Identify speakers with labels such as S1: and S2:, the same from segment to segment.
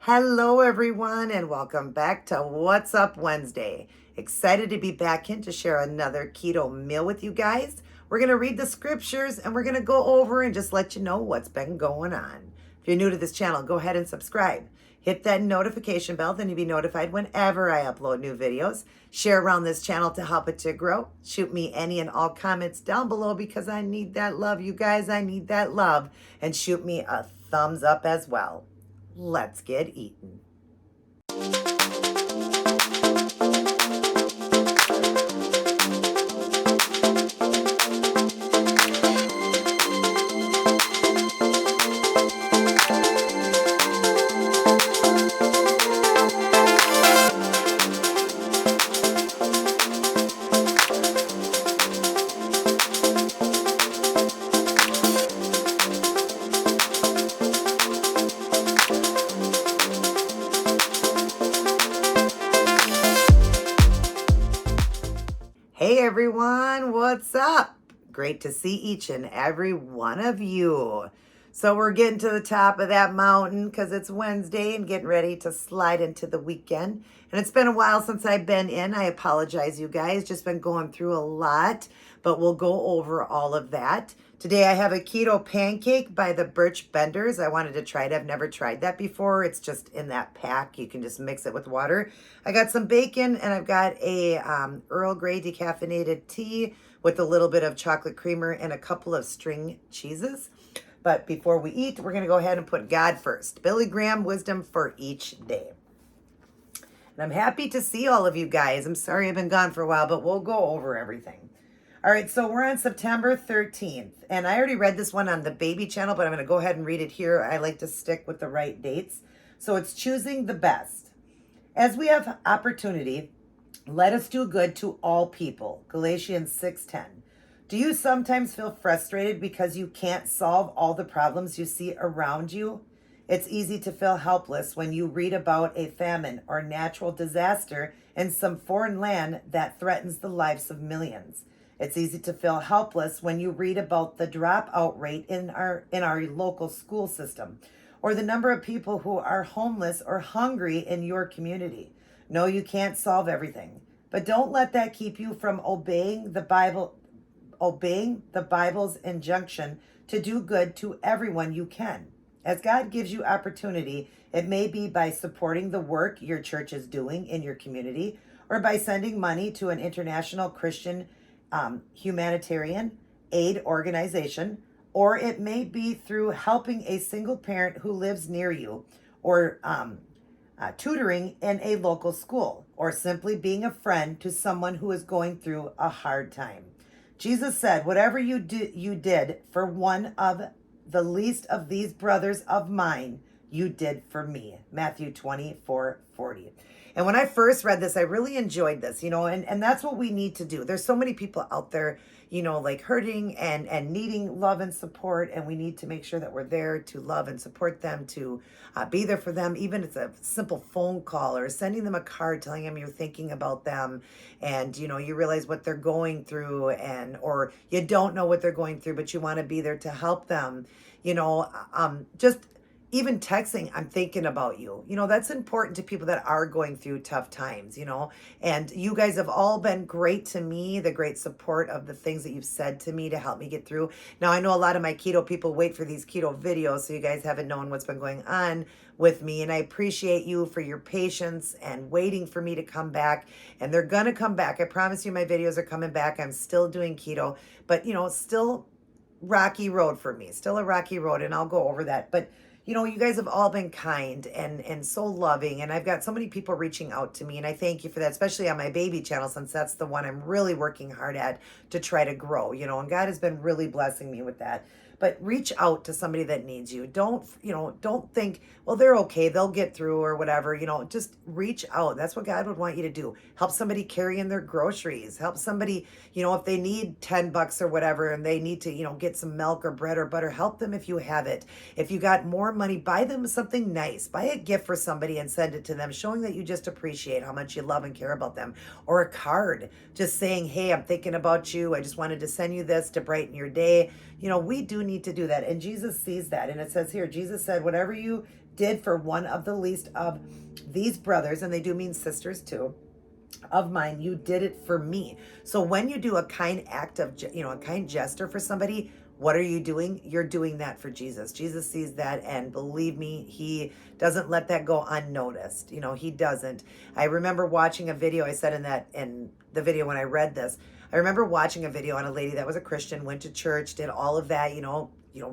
S1: Hello, everyone, and welcome back to What's Up Wednesday. Excited to be back in to share another keto meal with you guys. We're going to read the scriptures and we're going to go over and just let you know what's been going on. If you're new to this channel, go ahead and subscribe. Hit that notification bell, then you'll be notified whenever I upload new videos. Share around this channel to help it to grow. Shoot me any and all comments down below because I need that love, you guys. I need that love. And shoot me a thumbs up as well. Let's get eating. Hey everyone, what's up? Great to see each and every one of you. So we're getting to the top of that mountain because it's Wednesday and getting ready to slide into the weekend. And it's been a while since I've been in. I apologize, you guys. Just been going through a lot, but we'll go over all of that. Today I have a keto pancake by the Birch Benders. I wanted to try it. I've never tried that before. It's just in that pack. You can just mix it with water. I got some bacon and I've got a Earl Grey decaffeinated tea with a little bit of chocolate creamer and a couple of string cheeses. But before we eat, we're going to go ahead and put God first. Billy Graham, wisdom for each day. And I'm happy to see all of you guys. I'm sorry I've been gone for a while, but we'll go over everything. All right, so we're on September 13th, and I already read this one on the baby channel, but I'm going to go ahead and read it here. I like to stick with the right dates. So it's choosing the best. As we have opportunity, let us do good to all people. Galatians 6:10. Do you sometimes feel frustrated because you can't solve all the problems you see around you? It's easy to feel helpless when you read about a famine or natural disaster in some foreign land that threatens the lives of millions. It's easy to feel helpless when you read about the dropout rate in our local school system or the number of people who are homeless or hungry in your community. No, you can't solve everything, but don't let that keep you from obeying the Bible's injunction to do good to everyone you can. As God gives you opportunity, it may be by supporting the work your church is doing in your community or by sending money to an international Christian humanitarian aid organization, or it may be through helping a single parent who lives near you, or tutoring in a local school, or simply being a friend to someone who is going through a hard time. Jesus said, whatever you did for one of the least of these brothers of mine, you did for me. Matthew 24:40. And when I first read this, I really enjoyed this, and that's what we need to do. There's so many people out there, like hurting and needing love and support. And we need to make sure that we're there to love and support them, to be there for them. Even if it's a simple phone call or sending them a card telling them you're thinking about them and, you realize what they're going through or you don't know what they're going through, but you want to be there to help them, just even texting, I'm thinking about you. That's important to people that are going through tough times, and you guys have all been great to me, the great support of the things that you've said to me to help me get through. Now, I know a lot of my keto people wait for these keto videos, so you guys haven't known what's been going on with me, and I appreciate you for your patience and waiting for me to come back, and they're going to come back. I promise you my videos are coming back. I'm still doing keto, but, still rocky road for me, still a rocky road, and I'll go over that. But you guys have all been kind and so loving, and I've got so many people reaching out to me, and I thank you for that, especially on my baby channel, since that's the one I'm really working hard at to try to grow, and God has been really blessing me with that. But reach out to somebody that needs you. Don't think, well, they're okay, they'll get through or whatever. Just reach out. That's what God would want you to do. Help somebody carry in their groceries. Help somebody, if they need $10 or whatever and they need to, get some milk or bread or butter, help them if you have it. If you got more money, buy them something nice. Buy a gift for somebody and send it to them, showing that you just appreciate how much you love and care about them. Or a card just saying, hey, I'm thinking about you. I just wanted to send you this to brighten your day. We do need to do that. And Jesus sees that. And it says here, Jesus said, whatever you did for one of the least of these brothers, and they do mean sisters too, of mine, you did it for me. So when you do a kind act of, a kind gesture for somebody, what are you doing? You're doing that for Jesus. Jesus sees that, and believe me, he doesn't let that go unnoticed. He doesn't. I remember watching a video. I said in the video when I read this, I remember watching a video on a lady that was a Christian, went to church, did all of that,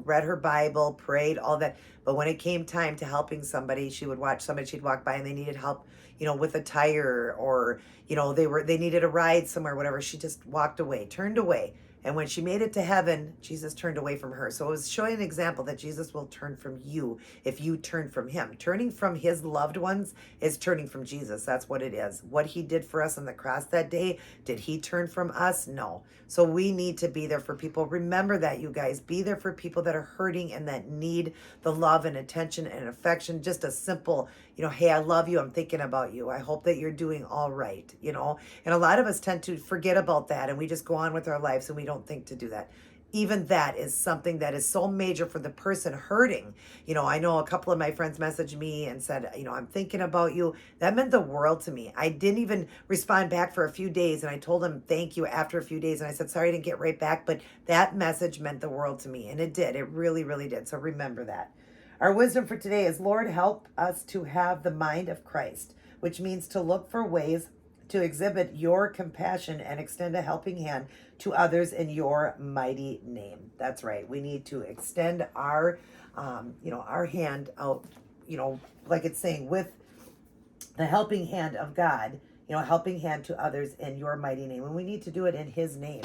S1: read her Bible, prayed, all that. But when it came time to helping somebody, she would watch somebody, she'd walk by and they needed help, with a tire, or, they needed a ride somewhere, whatever. She just walked away, turned away. And when she made it to heaven, Jesus turned away from her. So it was showing an example that Jesus will turn from you if you turn from him. Turning from his loved ones is turning from Jesus. That's what it is. What he did for us on the cross that day, did he turn from us? No. So we need to be there for people. Remember that, you guys. Be there for people that are hurting and that need the love and attention and affection. Just a simple, hey, I love you. I'm thinking about you. I hope that you're doing all right, And a lot of us tend to forget about that, and we just go on with our lives and we don't think to do that. Even that is something that is so major for the person hurting. I know a couple of my friends messaged me and said, I'm thinking about you. That meant the world to me. I didn't even respond back for a few days, and I told them thank you after a few days, and I said, sorry I didn't get right back, but that message meant the world to me, and it did. It really, really did. So remember that. Our wisdom for today is, Lord, help us to have the mind of Christ, which means to look for ways to exhibit your compassion and extend a helping hand to others in your mighty name. That's right. We need to extend our hand out, like it's saying, with the helping hand of God, helping hand to others in your mighty name. And we need to do it in his name,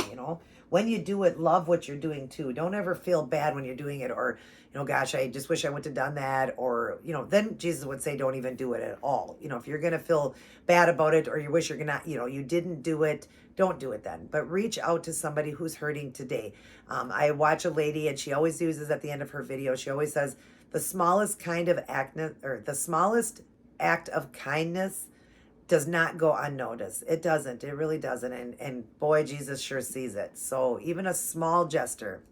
S1: When you do it, love what you're doing too. Don't ever feel bad when you're doing it, or, gosh, I just wish I wouldn't have done that. Or, then Jesus would say, don't even do it at all. If you're going to feel bad about it, or you wish you're going to, you didn't do it, don't do it then. But reach out to somebody who's hurting today. I watch a lady, and she always uses at the end of her video, she always says, the smallest act of kindness does not go unnoticed. It doesn't. It really doesn't. And boy, Jesus sure sees it. So even a small gesture,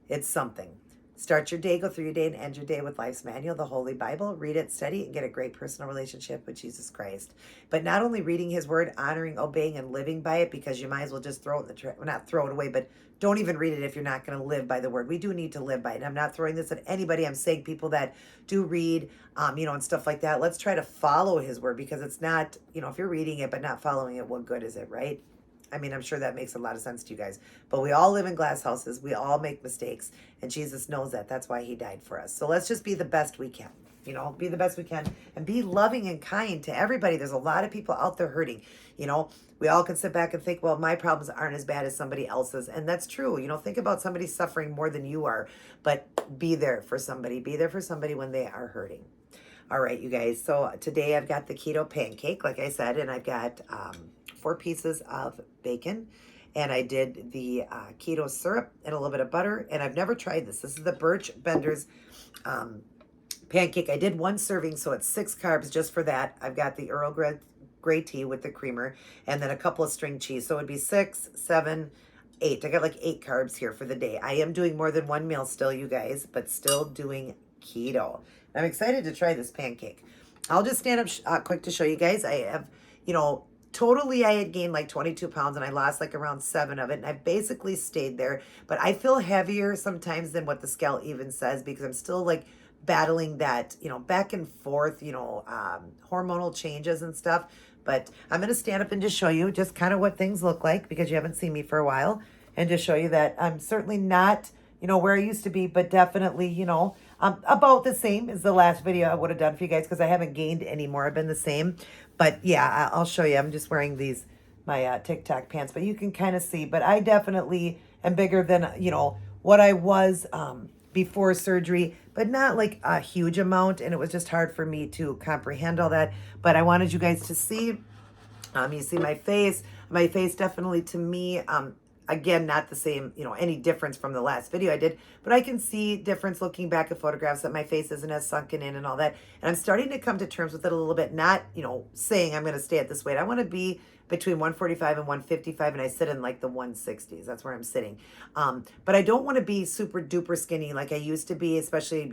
S1: it's something. Start your day, go through your day, and end your day with Life's Manual, the Holy Bible. Read it, study it, and get a great personal relationship with Jesus Christ. But not only reading his word, honoring, obeying, and living by it, because you might as well just throw it not throw it away, but don't even read it if you're not going to live by the word. We do need to live by it. And I'm not throwing this at anybody. I'm saying people that do read, and stuff like that. Let's try to follow his word, because it's not, if you're reading it but not following it, what good is it, right? I mean, I'm sure that makes a lot of sense to you guys. But we all live in glass houses. We all make mistakes. And Jesus knows that. That's why he died for us. So let's just be the best we can. Be the best we can. And be loving and kind to everybody. There's a lot of people out there hurting. We all can sit back and think, well, my problems aren't as bad as somebody else's. And that's true. Think about somebody suffering more than you are. But be there for somebody. Be there for somebody when they are hurting. All right, you guys. So today I've got the keto pancake, like I said, and I've got 4 pieces of bacon, and I did the keto syrup and a little bit of butter, and I've never tried this. This is the Birch Bender's pancake. I did 1 serving, so it's 6 carbs just for that. I've got the Earl Grey tea with the creamer, and then a couple of string cheese. So it would be 6, 7, 8. I got like 8 carbs here for the day. I am doing more than 1 meal still, you guys, but still doing keto. I'm excited to try this pancake. I'll just stand up quick to show you guys. I have, totally I had gained like 22 pounds, and I lost like around 7 of it. And I've basically stayed there. But I feel heavier sometimes than what the scale even says, because I'm still like battling that, back and forth, hormonal changes and stuff. But I'm going to stand up and just show you just kind of what things look like, because you haven't seen me for a while. And just show you that I'm certainly not, where I used to be, but definitely, about the same as the last video I would have done for you guys, because I haven't gained any more. I've been the same. But yeah, I'll show you. I'm just wearing my TikTok pants, but you can kind of see. But I definitely am bigger than, what I was before surgery, but not like a huge amount. And it was just hard for me to comprehend all that. But I wanted you guys to see. You see my face. My face definitely, to me, again, not the same, any difference from the last video I did, but I can see difference looking back at photographs, that my face isn't as sunken in and all that. And I'm starting to come to terms with it a little bit, not, saying I'm going to stay at this weight. I want to be between 145 and 155, and I sit in like the 160s. That's where I'm sitting. But I don't want to be super duper skinny like I used to be, especially,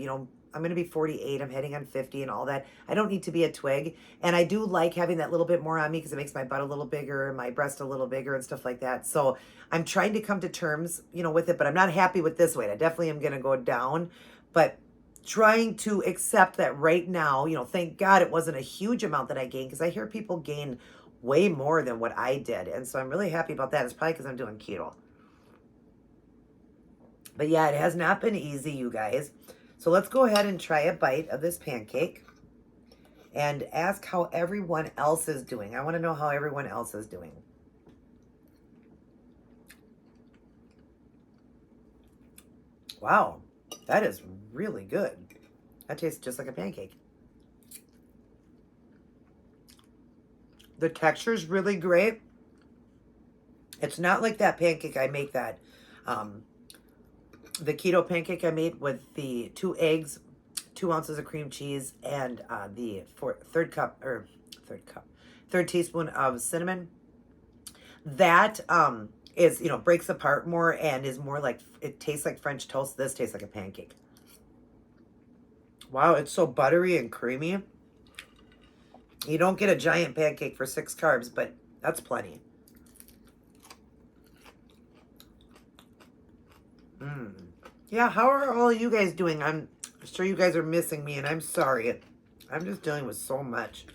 S1: I'm going to be 48. I'm heading on 50 and all that. I don't need to be a twig. And I do like having that little bit more on me because it makes my butt a little bigger and my breast a little bigger and stuff like that. So I'm trying to come to terms, with it, but I'm not happy with this weight. I definitely am going to go down, but trying to accept that right now, thank God it wasn't a huge amount that I gained, because I hear people gain way more than what I did. And so I'm really happy about that. It's probably because I'm doing keto. But yeah, it has not been easy, you guys. So let's go ahead and try a bite of this pancake and ask how everyone else is doing. I want to know how everyone else is doing. Wow, that is really good. That tastes just like a pancake. The texture is really great. It's not like that pancake I make that, the keto pancake I made with the 2 eggs, 2 ounces of cream cheese, and the third teaspoon of cinnamon. That is, breaks apart more and is more like, it tastes like French toast. This tastes like a pancake. Wow, it's so buttery and creamy. You don't get a giant pancake for 6 carbs, but that's plenty. Yeah, how are all of you guys doing? I'm sure you guys are missing me, and I'm sorry. I'm just dealing with so much.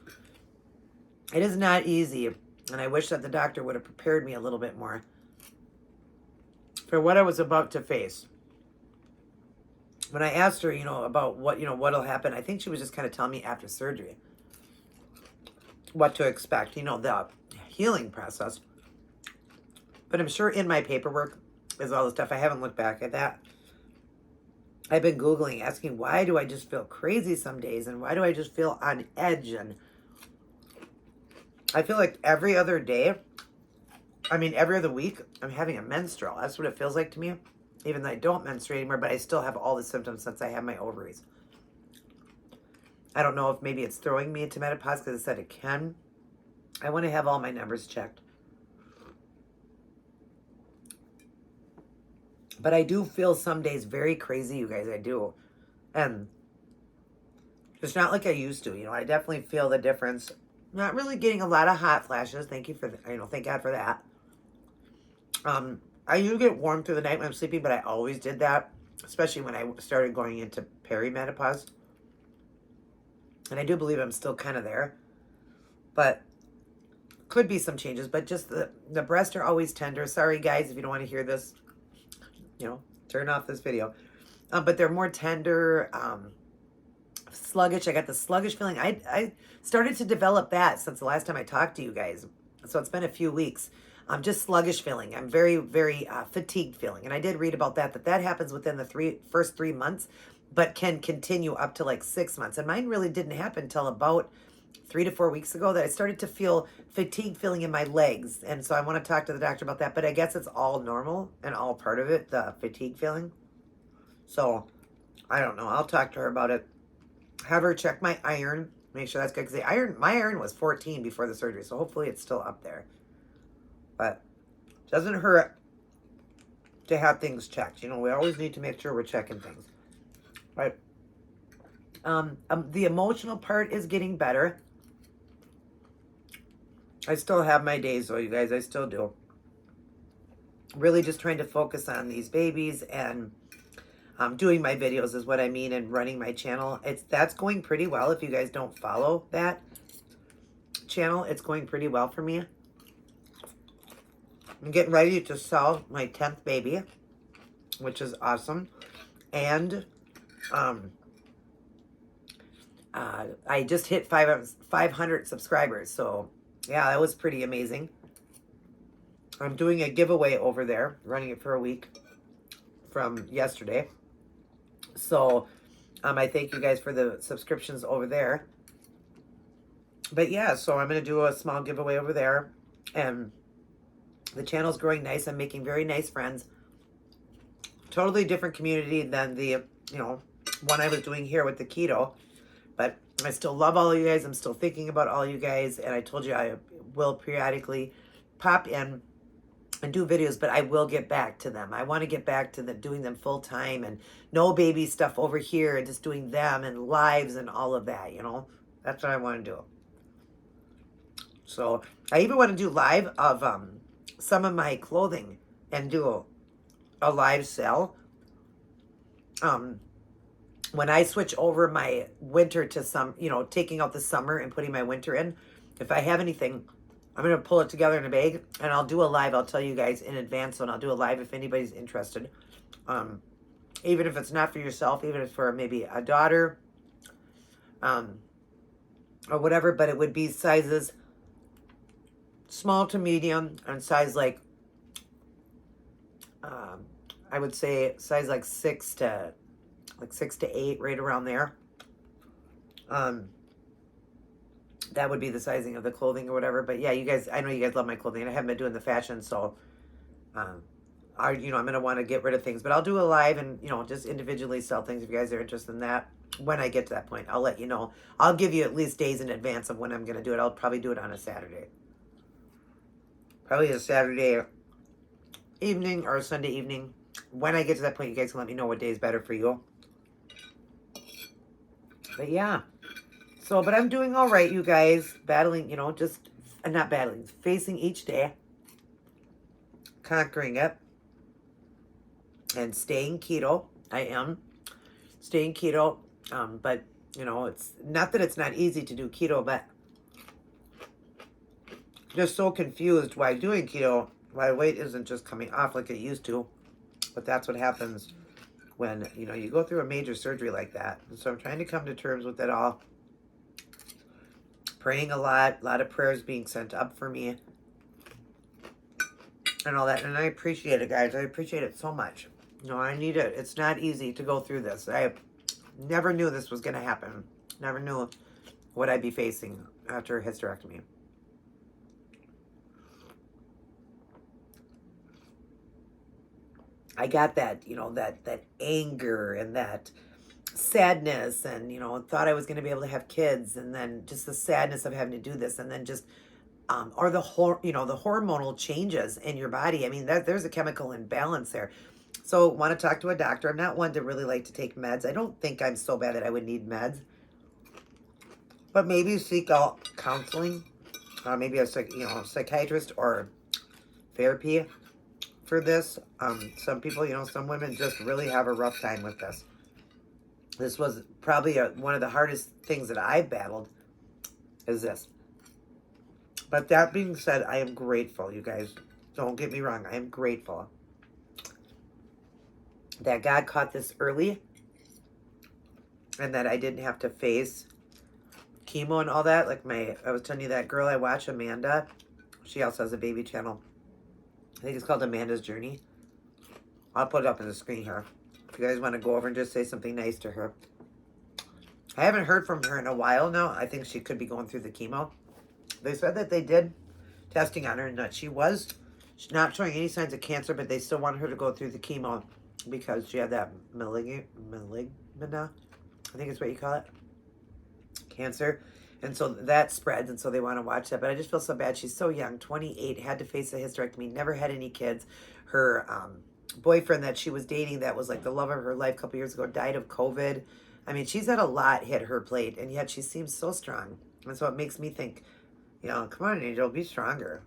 S1: It is not easy, and I wish that the doctor would have prepared me a little bit more for what I was about to face. When I asked her, about what'll happen, I think she was just kind of telling me after surgery what to expect, the healing process. But I'm sure in my paperwork is all the stuff. I haven't looked back at that. I've been Googling, asking, why do I just feel crazy some days? And why do I just feel on edge? And I feel like every other day, every other week, I'm having a menstrual. That's what it feels like to me. Even though I don't menstruate anymore, but I still have all the symptoms since I have my ovaries. I don't know if maybe it's throwing me into menopause because it said it can. I want to have all my numbers checked. But I do feel some days very crazy, you guys. I do. And it's not like I used to. I definitely feel the difference. Not really getting a lot of hot flashes. Thank you for, thank God for that. I do get warm through the night when I'm sleeping, but I always did that, especially when I started going into perimenopause. And I do believe I'm still kind of there. But could be some changes. But just the breasts are always tender. Sorry, guys, if you don't want to hear this. Turn off this video. But they're more tender, sluggish. I got the sluggish feeling. I started to develop that since the last time I talked to you guys. So it's been a few weeks. Just sluggish feeling. I'm very, very fatigued feeling. And I did read about that happens within the first 3 months, but can continue up to like 6 months. And mine really didn't happen until about 3 to 4 weeks ago that I started to feel fatigue feeling in my legs. And so I want to talk to the doctor about that. But I guess it's all normal and all part of it, the fatigue feeling. So I don't know. I'll talk to her about it. Have her check my iron. Make sure that's good. Because my iron was 14 before the surgery. So hopefully it's still up there. But it doesn't hurt to have things checked. We always need to make sure we're checking things. Right? The emotional part is getting better. I still have my days though, you guys. I still do. Really just trying to focus on these babies and doing my videos is what I mean, and running my channel. That's going pretty well. If you guys don't follow that channel, it's going pretty well for me. I'm getting ready to sell my 10th baby, which is awesome. And I just hit 500 subscribers. So yeah, that was pretty amazing. I'm doing a giveaway over there, running it for a week from yesterday. So I thank you guys for the subscriptions over there. But yeah, so I'm going to do a small giveaway over there. And the channel's growing nice. I'm making very nice friends. Totally different community than the, one I was doing here with the keto. But I still love all of you guys. I'm still thinking about all you guys. And I told you I will periodically pop in and do videos, but I will get back to them. I want to get back to doing them full time, and no baby stuff over here, and just doing them and lives and all of that, you know. That's what I want to do. So I even want to do live of some of my clothing and do a live sale. When I switch over my winter to some, you know, taking out the summer and putting my winter in, if I have anything, I'm going to pull it together in a bag, and I'll do a live. I'll tell you guys in advance, and I'll do a live if anybody's interested. Even if it's not for yourself, even if it's for maybe a daughter, or whatever, but it would be sizes small to medium, and size like, I would say size like 6 to 8, right around there. That would be the sizing of the clothing or whatever. But yeah, you guys, I know you guys love my clothing, and I haven't been doing the fashion, so I'm gonna want to get rid of things. But I'll do a live and, you know, just individually sell things if you guys are interested in that. When I get to that point, I'll let you know. I'll give you at least days in advance of when I'm gonna do it. I'll probably do it on a Saturday. Probably a Saturday evening or a Sunday evening. When I get to that point, you guys can let me know what day is better for you. But yeah. So, but I'm doing all right, you guys. Battling, you know, just, not battling, facing each day. Conquering it. And staying keto. I am staying keto. But, you know, it's not that it's not easy to do keto, but just so confused why doing keto, why weight isn't just coming off like it used to. But that's what happens when, you know, you go through a major surgery like that. And so I'm trying to come to terms with it all. Praying a lot of prayers being sent up for me. And all that. And I appreciate it, guys. I appreciate it so much. You know, I need it. It's not easy to go through this. I never knew this was going to happen. Never knew what I'd be facing after a hysterectomy. I got that, you know, that anger and that sadness, and, you know, thought I was going to be able to have kids, and then just the sadness of having to do this, and then just or the whole, you know, the hormonal changes in your body. I mean, there's a chemical imbalance there. So want to talk to a doctor. I'm not one to really like to take meds. I don't think I'm so bad that I would need meds, but maybe seek out counseling, maybe a psychiatrist or therapy for this. Some people, you know, some women just really have a rough time with this. This was probably one of the hardest things that I've battled, is this. But that being said, I am grateful, you guys. Don't get me wrong. I am grateful that God caught this early, and that I didn't have to face chemo and all that. Like I was telling you, that girl I watch, Amanda, she also has a baby channel. I think it's called Amanda's Journey. I'll put it up on the screen here. If you guys want to go over and just say something nice to her. I haven't heard from her in a while now. I think she could be going through the chemo. They said that they did testing on her and that she's not showing any signs of cancer, but they still want her to go through the chemo because she had that maligna, I think it's what you call it, cancer. And so that spreads, and so they want to watch that. But I just feel so bad. She's so young, 28, had to face a hysterectomy, never had any kids. Her boyfriend that she was dating, that was like the love of her life a couple years ago, died of COVID. I mean, she's had a lot hit her plate, and yet she seems so strong. And so it makes me think, you know, come on, Angel, be stronger.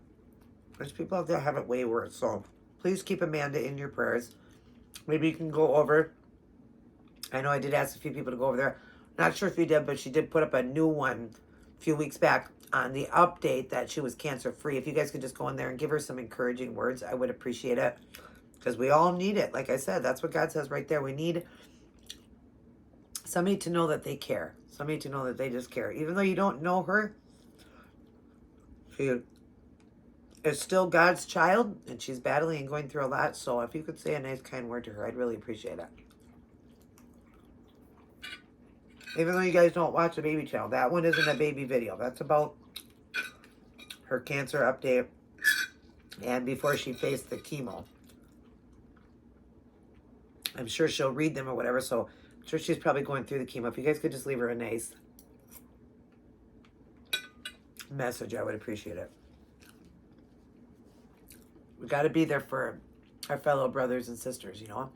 S1: There's people out there have it way worse. So please keep Amanda in your prayers. Maybe you can go over. I know I did ask a few people to go over there. Not sure if you did, but she did put up a new one a few weeks back on the update that she was cancer-free. If you guys could just go in there and give her some encouraging words, I would appreciate it. Because we all need it. Like I said, that's what God says right there. We need somebody to know that they care. Somebody to know that they just care. Even though you don't know her, she is still God's child, and she's battling and going through a lot. So if you could say a nice, kind word to her, I'd really appreciate it. Even though you guys don't watch the baby channel, that one isn't a baby video. That's about her cancer update and before she faced the chemo. I'm sure she'll read them or whatever, so I'm sure she's probably going through the chemo. If you guys could just leave her a nice message, I would appreciate it. We got to be there for our fellow brothers and sisters, you know.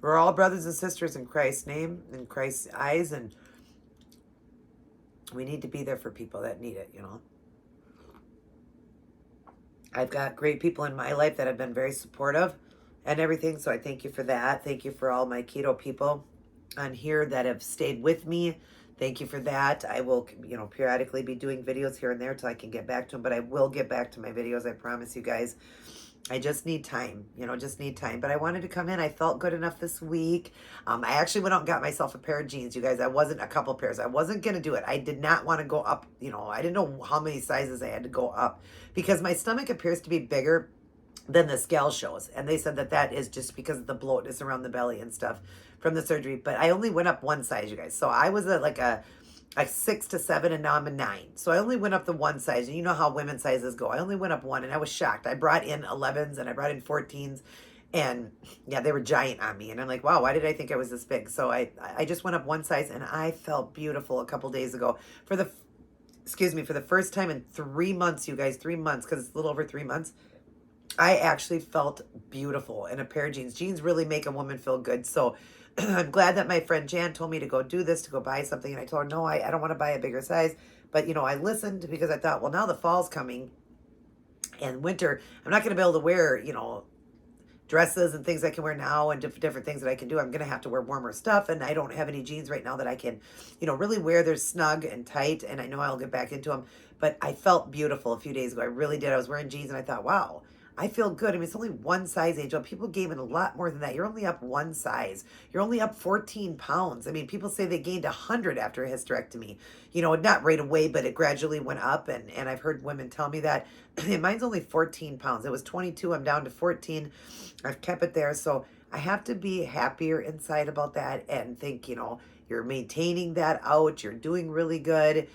S1: We're all brothers and sisters in Christ's name, in Christ's eyes, and we need to be there for people that need it, you know. I've got great people in my life that have been very supportive and everything, so I thank you for that. Thank you for all my keto people on here that have stayed with me. Thank you for that. I will, you know, periodically be doing videos here and there till I can get back to them, but I will get back to my videos, I promise you guys. I just need time, you know, just need time. But I wanted to come in. I felt good enough this week. I actually went out and got myself a pair of jeans, you guys. I wasn't a couple pairs. I wasn't going to do it. I did not want to go up, you know. I didn't know how many sizes I had to go up because my stomach appears to be bigger than the scale shows. And they said that that is just because of the bloatness around the belly and stuff from the surgery. But I only went up one size, you guys. So I was at like a 6 to 7, and now I'm a 9. So I only went up the one size. And you know how women's sizes go. I only went up one, and I was shocked. I brought in 11s and I brought in 14s, and yeah, they were giant on me. And I'm like, wow, why did I think I was this big? So I just went up one size, and I felt beautiful a couple days ago for the first time in 3 months, you guys. 3 months, because it's a little over 3 months. I actually felt beautiful in a pair of jeans. Jeans really make a woman feel good. So I'm glad that my friend Jan told me to go do this, to go buy something. And I told her, no, I don't want to buy a bigger size. But, you know, I listened because I thought, well, now the fall's coming and winter. I'm not going to be able to wear, you know, dresses and things I can wear now and different things that I can do. I'm going to have to wear warmer stuff. And I don't have any jeans right now that I can, you know, really wear. They're snug and tight. And I know I'll get back into them. But I felt beautiful a few days ago. I really did. I was wearing jeans and I thought, wow, I feel good. I mean, it's only one size, Angel. People gain a lot more than that. You're only up one size. You're only up 14 pounds. I mean, people say they gained 100 after a hysterectomy. You know, not right away, but it gradually went up. And I've heard women tell me that. Mine's only 14 pounds. It was 22. I'm down to 14. I've kept it there. So I have to be happier inside about that and think, you know, you're maintaining that out. You're doing really good.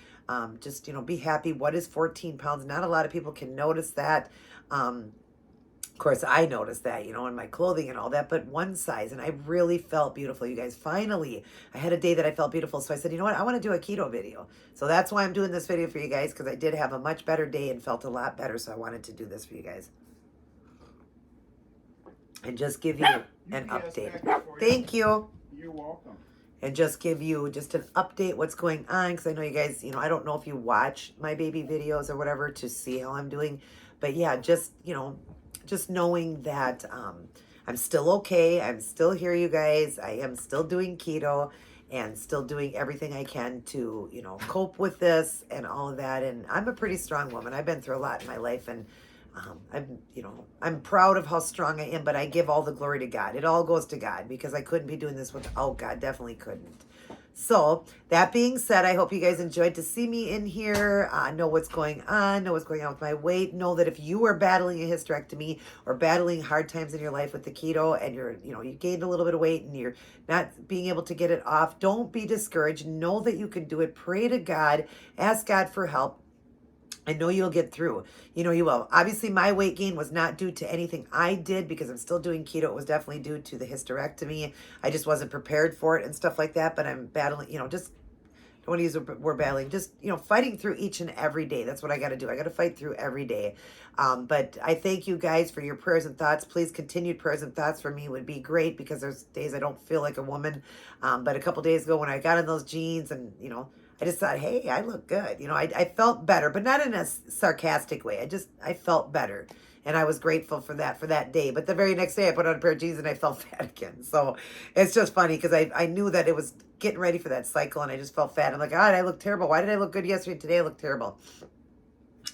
S1: Just, you know, be happy. What is 14 pounds? Not a lot of people can notice that. Of course, I noticed that, you know, in my clothing and all that, but one size, and I really felt beautiful, you guys. Finally, I had a day that I felt beautiful, so I said, you know what, I want to do a keto video. So that's why I'm doing this video for you guys, because I did have a much better day and felt a lot better, so I wanted to do this for you guys. And just give you an update. Thank you.
S2: You're welcome.
S1: And just give you just an update what's going on, because I know you guys, you know, I don't know if you watch my baby videos or whatever to see how I'm doing, but yeah, just, you know, just knowing that I'm still okay. I'm still here, you guys. I am still doing keto and still doing everything I can to, you know, cope with this and all of that. And I'm a pretty strong woman. I've been through a lot in my life, and I'm proud of how strong I am, but I give all the glory to God. It all goes to God, because I couldn't be doing this without God. Definitely couldn't. So that being said, I hope you guys enjoyed to see me in here. Know what's going on. Know what's going on with my weight. Know that if you are battling a hysterectomy or battling hard times in your life with the keto, and you gained a little bit of weight and you're not being able to get it off, don't be discouraged. Know that you can do it. Pray to God. Ask God for help. I know you'll get through. You know you will. Obviously, my weight gain was not due to anything I did, because I'm still doing keto. It was definitely due to the hysterectomy. I just wasn't prepared for it and stuff like that. But I'm battling, you know, just don't want to use the word battling. Just, you know, fighting through each and every day. That's what I got to do. I got to fight through every day. But I thank you guys for your prayers and thoughts. Please, continued prayers and thoughts for me would be great, because there's days I don't feel like a woman. But a couple days ago when I got in those jeans and, you know, I just thought, hey, I look good. You know, I felt better, but not in a sarcastic way. I felt better. And I was grateful for that day. But the very next day I put on a pair of jeans and I felt fat again. So it's just funny, because I knew that it was getting ready for that cycle, and I just felt fat. I'm like, God, I look terrible. Why did I look good yesterday? Today I look terrible.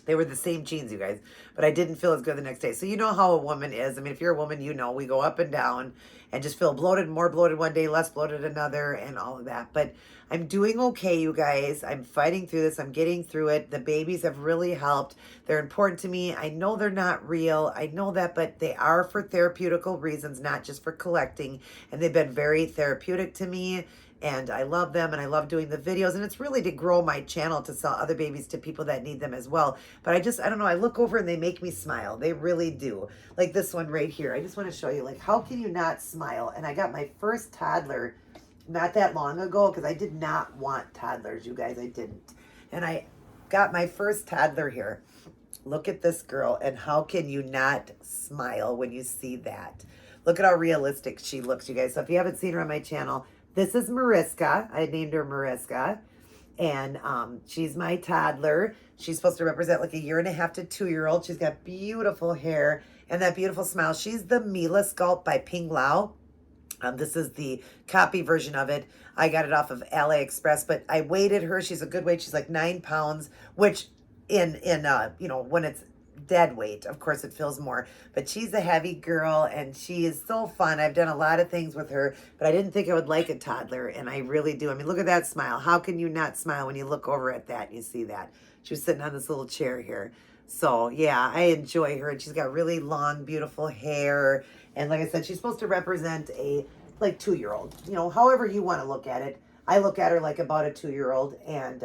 S1: They were the same jeans, you guys, but I didn't feel as good the next day. So you know how a woman is. I mean, if you're a woman, you know, we go up and down and just feel bloated, more bloated one day, less bloated another, and all of that. But I'm doing okay, you guys. I'm fighting through this. I'm getting through it. The babies have really helped. They're important to me. I know they're not real. I know that, but they are for therapeutical reasons, not just for collecting. And they've been very therapeutic to me. And I love them, and I love doing the videos, and it's really to grow my channel, to sell other babies to people that need them as well. But I don't know, I look over and they make me smile. They really do. Like this one right here. I just want to show you, like, how can you not smile? And I got my first toddler not that long ago, because I did not want toddlers, you guys. I didn't. And I got my first toddler here. Look at this girl, and how can you not smile when you see that? Look at how realistic she looks, you guys. So if you haven't seen her on my channel, this is Mariska. I named her Mariska. And she's my toddler. She's supposed to represent like a 1.5 to 2-year-old. She's got beautiful hair and that beautiful smile. She's the Mila Sculpt by Ping Lao. This is the copy version of it. I got it off of AliExpress, but I weighted her. She's a good weight. She's like 9 pounds, which in when it's dead weight, of course it feels more, but she's a heavy girl and she is so fun. I've done a lot of things with her, but I didn't think I would like a toddler, and I really do. I mean, look at that smile. How can you not smile when you look over at that and you see that? She was sitting on this little chair here. So yeah, I enjoy her, and she's got really long, beautiful hair. And like I said, she's supposed to represent a like 2-year-old, however you want to look at it. I look at her like about a 2-year-old, and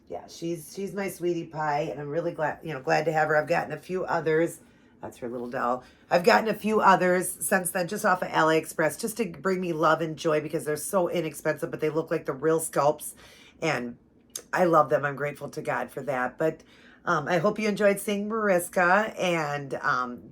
S1: yeah, she's my sweetie pie, and I'm really glad to have her. I've gotten a few others. That's her little doll. I've gotten a few others since then, just off of AliExpress, just to bring me love and joy, because they're so inexpensive, but they look like the real sculpts, and I love them. I'm grateful to God for that. But I hope you enjoyed seeing Mariska, and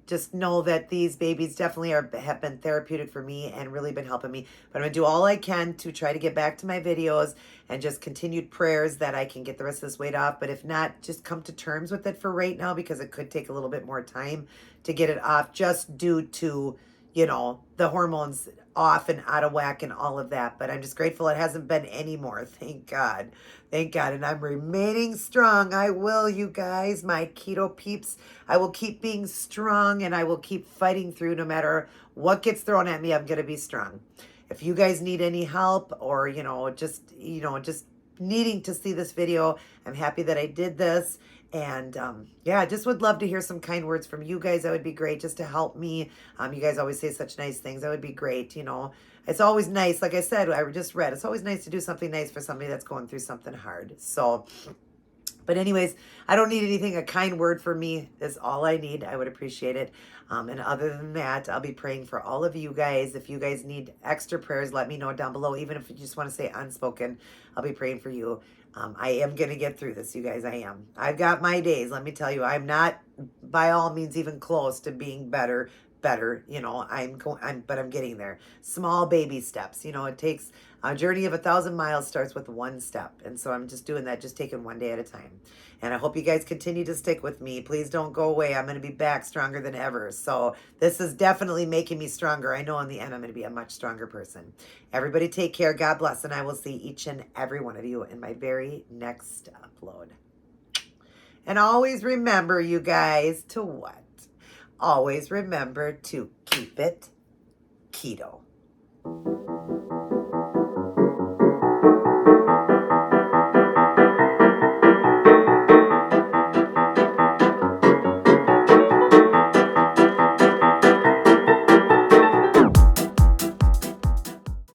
S1: just know that these babies definitely have been therapeutic for me and really been helping me. But I'm going to do all I can to try to get back to my videos, and just continued prayers that I can get the rest of this weight off. But if not, just come to terms with it for right now, because it could take a little bit more time to get it off, just due to, the hormones off and out of whack and all of that. But I'm just grateful it hasn't been anymore. Thank God. Thank God. And I'm remaining strong. I will, you guys, my keto peeps. I will keep being strong, and I will keep fighting through no matter what gets thrown at me. I'm going to be strong. If you guys need any help, or, just needing to see this video, I'm happy that I did this. And yeah, I just would love to hear some kind words from you guys. That would be great, just to help me. You guys always say such nice things. That would be great. It's always nice. Like I said, I just read, it's always nice to do something nice for somebody that's going through something hard. So, but anyways, I don't need anything. A kind word for me is all I need. I would appreciate it. And other than that, I'll be praying for all of you guys. If you guys need extra prayers, let me know down below. Even if you just want to say unspoken, I'll be praying for you. I am going to get through this, you guys. I am. I've got my days. Let me tell you, I'm not by all means even close to being better, but I'm getting there. Small baby steps. It takes a journey of 1,000 miles starts with one step. And so I'm just doing that, just taking one day at a time. And I hope you guys continue to stick with me. Please don't go away. I'm going to be back stronger than ever. So this is definitely making me stronger. I know in the end, I'm going to be a much stronger person. Everybody take care. God bless. And I will see each and every one of you in my very next upload. And always remember, you guys, to what? Always remember to keep it keto.